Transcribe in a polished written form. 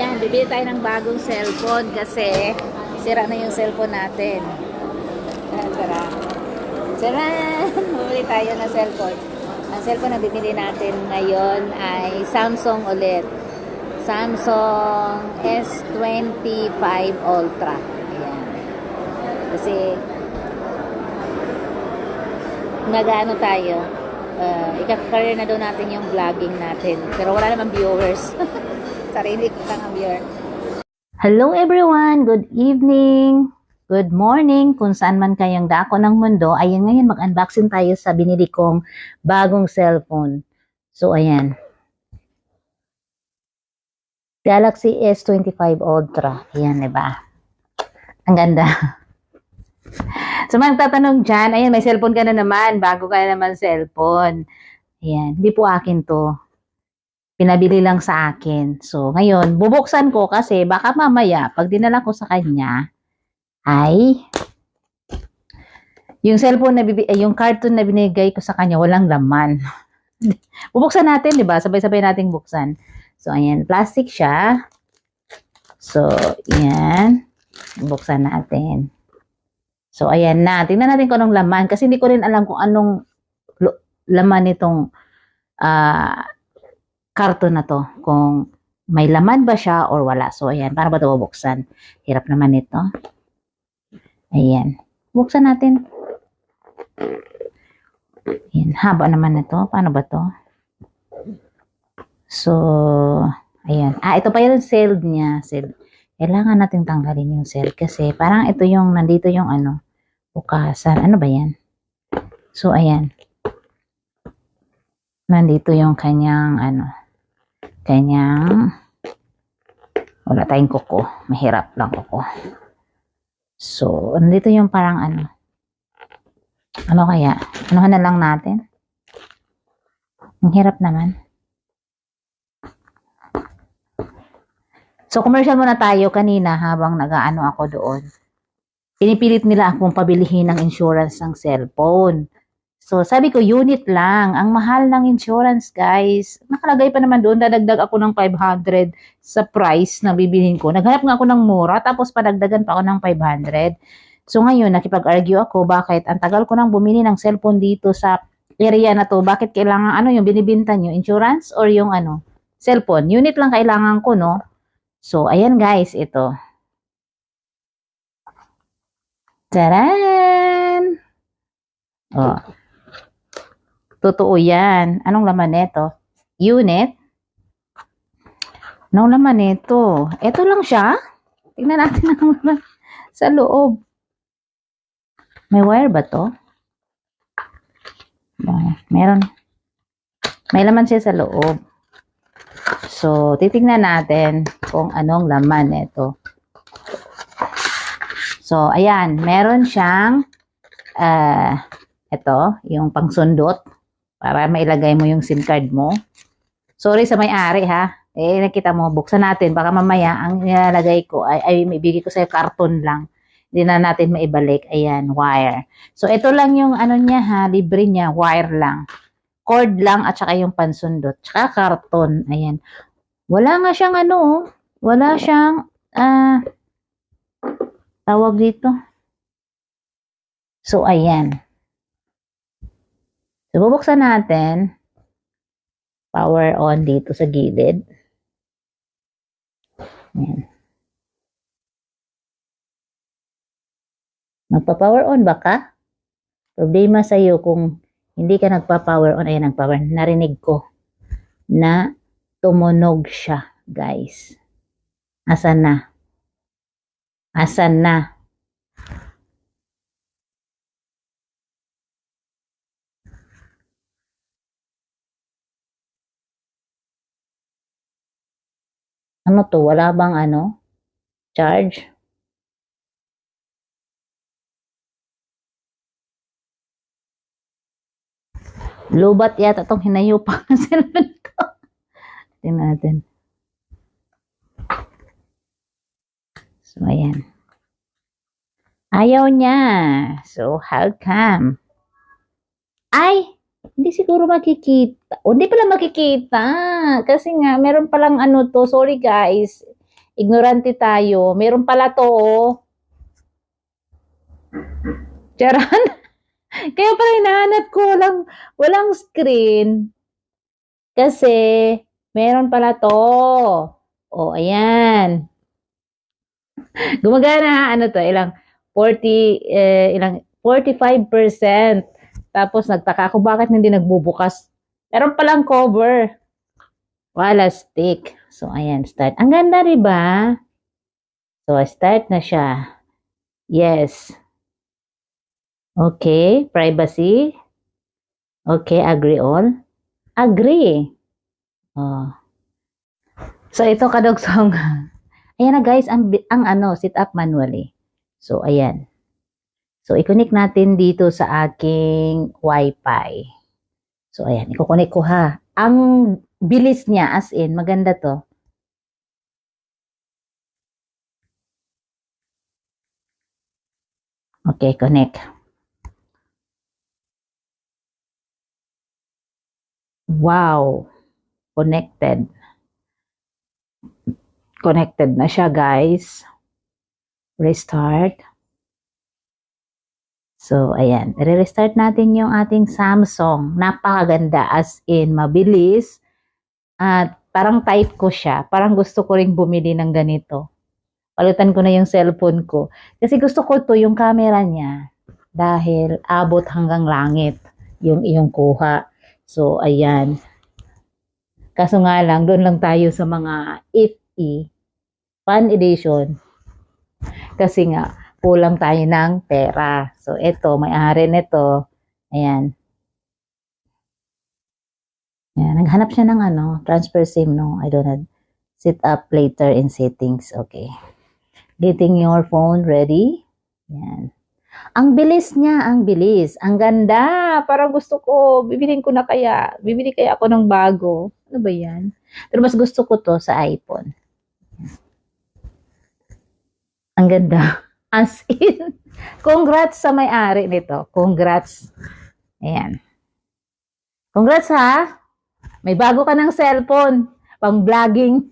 Ayan, bibili tayo ng bagong cellphone kasi sira na yung cellphone natin. Sira. Sira! Bumili tayo ng cellphone. Ang cellphone na bibili natin ngayon ay Samsung ulit. Samsung S25 Ultra. Ayan. Kasi nag-ano tayo, ika-career na daw natin yung vlogging natin. Pero wala namang viewers. Sarili ko lang ang viewer. Hello everyone! Good evening! Good morning! Kung saan man kayong dako ng mundo, ayan ngayon mag-unboxing tayo sa binili kong bagong cellphone. So ayan. Galaxy S25 Ultra. Ayan, diba? Ang ganda. So magtatanong dyan, ayan may cellphone ka na naman. Bago ka na naman cellphone. Ayan, hindi po akin to. Pinabili lang sa akin. So, ngayon, bubuksan ko kasi baka mamaya, pag dinala ko sa kanya, ay, yung cellphone na yung carton na binigay ko sa kanya, walang laman. Bubuksan natin, di ba? Sabay-sabay nating buksan. So, ayan, plastic siya. So, ayan, buksan natin. So, ayan na. Tingnan natin kung anong laman. Kasi hindi ko rin alam kung anong laman nitong, karton na to, kung may laman ba siya or wala. So, ayan, para ba ito bubuksan? Hirap naman ito. Ayan. Buksan natin. Ayan, haba naman ito. Paano ba to? So, ayan. Ito pa yung sealed niya. Sealed. Kailangan natin tanggalin yung sealed kasi parang ito yung, nandito yung ano, bukasan. Ano ba yan? So, ayan. Nandito yung kanyang, ano, wala tayong kuko. Mahirap lang kuko. So, nandito yung parang ano kaya? Anuhan na lang natin. Ang hirap naman. So, commercial muna tayo kanina habang nag-aano ako doon. Pinipilit nila akong pabilihin ng insurance ng cellphone. So, sabi ko, unit lang. Ang mahal ng insurance, guys. Nakalagay pa naman doon, dadagdag ako ng 500 sa price na bibilhin ko. Naghanap nga ako ng mura, tapos padagdagan pa ako ng 500. So, ngayon, nakipag-argue ako, bakit? Ang tagal ko nang bumili ng cellphone dito sa area na to. Bakit kailangan, ano yung binibinta nyo? Insurance or yung ano? Cellphone. Unit lang kailangan ko, no? So, ayan guys, ito. Taran! Oh. Totoo yan. Anong laman nito? Unit. Anong laman nito? Ito lang siya. Tingnan natin ang laman sa loob. May wire ba to? Meron. May laman siya sa loob. So, titingnan natin kung anong laman nito. So, ayan. Meron siyang ito, yung pangsundot. Para mailagay mo yung SIM card mo. Sorry sa may-ari ha. Nakita mo, buksan natin. Baka mamaya, ang nilalagay ko ay may bigay ko sa'yo karton lang. Hindi na natin maibalik. Ayan, wire. So, ito lang yung ano niya ha, libre niya, wire lang. Cord lang at saka yung pansundot. Tsaka karton. Ayan. Wala nga siyang ano, wala siyang, tawag dito. So, ayan. So, bubuksan natin. Power on dito sa gilid. Ayan. Magpa-power on ba ka? Problema sa'yo kung hindi ka nagpa-power on. Ayan, nag-power. Narinig ko na tumunog siya, guys. Asan na? Asan na? Ano to? Wala bang ano? Charge? Lubat yata itong hinayo pa ng cellphone ko. Tingnan natin. So, ayan. Ayaw niya. So, how come? Ay! Hindi siguro makikita. O, hindi pala makikita. Kasi nga, meron palang ano to. Sorry guys. Ignorante tayo. Meron pala to, oh. Charan. Kaya pala hinahanap ko, walang screen. Kasi, meron pala to. O, ayan. Gumagana, ano to, 45%. Tapos, nagtaka ako, bakit hindi nagbubukas? Meron palang cover. Wala stick. So, ayan, start. Ang ganda, diba? So, start na siya. Yes. Okay, privacy. Okay, agree all. Agree. Oh. So, ito kadugsong. Ayan na guys, ang sit up manually. So, ayan. So, i-connect natin dito sa aking Wi-Fi. So, ayan. I-connect ko ha. Ang bilis niya, as in, maganda to. Okay, connect. Wow. Connected. Connected na siya, guys. Restart. So, ayan. Re-restart natin yung ating Samsung. Napakaganda, as in, mabilis. At parang type ko siya. Parang gusto ko ring bumili ng ganito. Palitan ko na yung cellphone ko. Kasi gusto ko to yung camera niya. Dahil abot hanggang langit yung iyong kuha. So, ayan. Kaso nga lang, doon lang tayo sa mga FE, Fan Edition. Kasi nga, kulang tayo ng pera. So, ito, may-ari nito. Ayan. Ayan. Naghanap siya ng transfer SIM, no? I don't know. Set up later in settings. Okay. Getting your phone ready. Ayan. Ang bilis niya, ang bilis. Ang ganda. Parang gusto ko, bibilin ko na kaya. Bibili kaya ako ng bago. Ano ba yan? Pero mas gusto ko to sa iPhone. Ang ganda. As in. Congrats sa may-ari nito. Congrats. Ayan. Congrats ha. May bago ka ng cellphone. Pang vlogging.